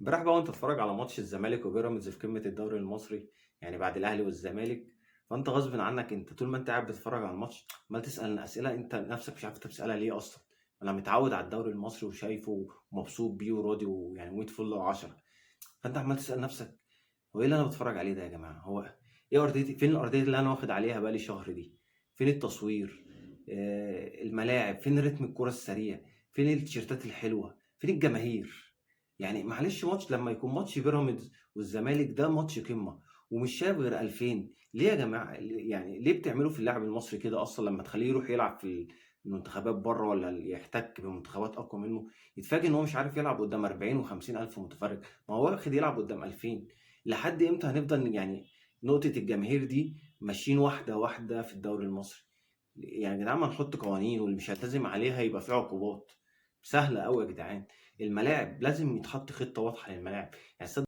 امبارح بقى وأنت تتفرّج على ماتش الزمالك وبيراميدز في قمة الدوري المصري، يعني بعد الأهلي والزمالك، فأنت غصبٍ عنك أنت طول ما أنت قاعد بتتفرّج على الماتش عمّال تسأل أسئلة أنت نَفْسك مش عارف أنت بتسألها ليه أصلًا، أنا متعوّد على الدوري المصري وشايفه ومبسوط بيه وراضي ويعني ومِيّة فُل و10، فأنت عمّال تسأل نَفْسك هو إيه اللي أنا باتفرّج عليه ده يا جماعة، هو إيه أرضيتي فين الأرضية اللي أنا واخد عليها بقى لي شهر دي، فين التصوير، الملاعب، فين رتم الكورة السريع، فين التيشيرتات الحلوة، فين الجماهير؟ يعني معلش ماتش لمّا يكون ماتش بيراميدز والزمالك ده ماتش قمة ومش شايف غير 2000 ليه يا جماعة يعني ليه بتعملوا في اللاعب المصري كده أصلًا لمّا تخلّيه يروح يلعب في المنتخبات برّه والّا يحتك بمنتخبات أقوى منه، يتفاجئ إن هو مش عارف يلعب قدّام 40 و50 ألف متفرج، ما هو واخد يلعب قدّام 2000 لحد إمتى هنفضل يعني نقطة الجماهير دي ماشيين واحدة، واحدة في الدوري المصري؟ يعني يا جدعان ما نحط قوانين واللي مش هيلتزم عليها يبقى في عقوبات، سهلة أوي يا جدعان، الملاعب لازم يتحط خطة واضحة للملاعب، يعني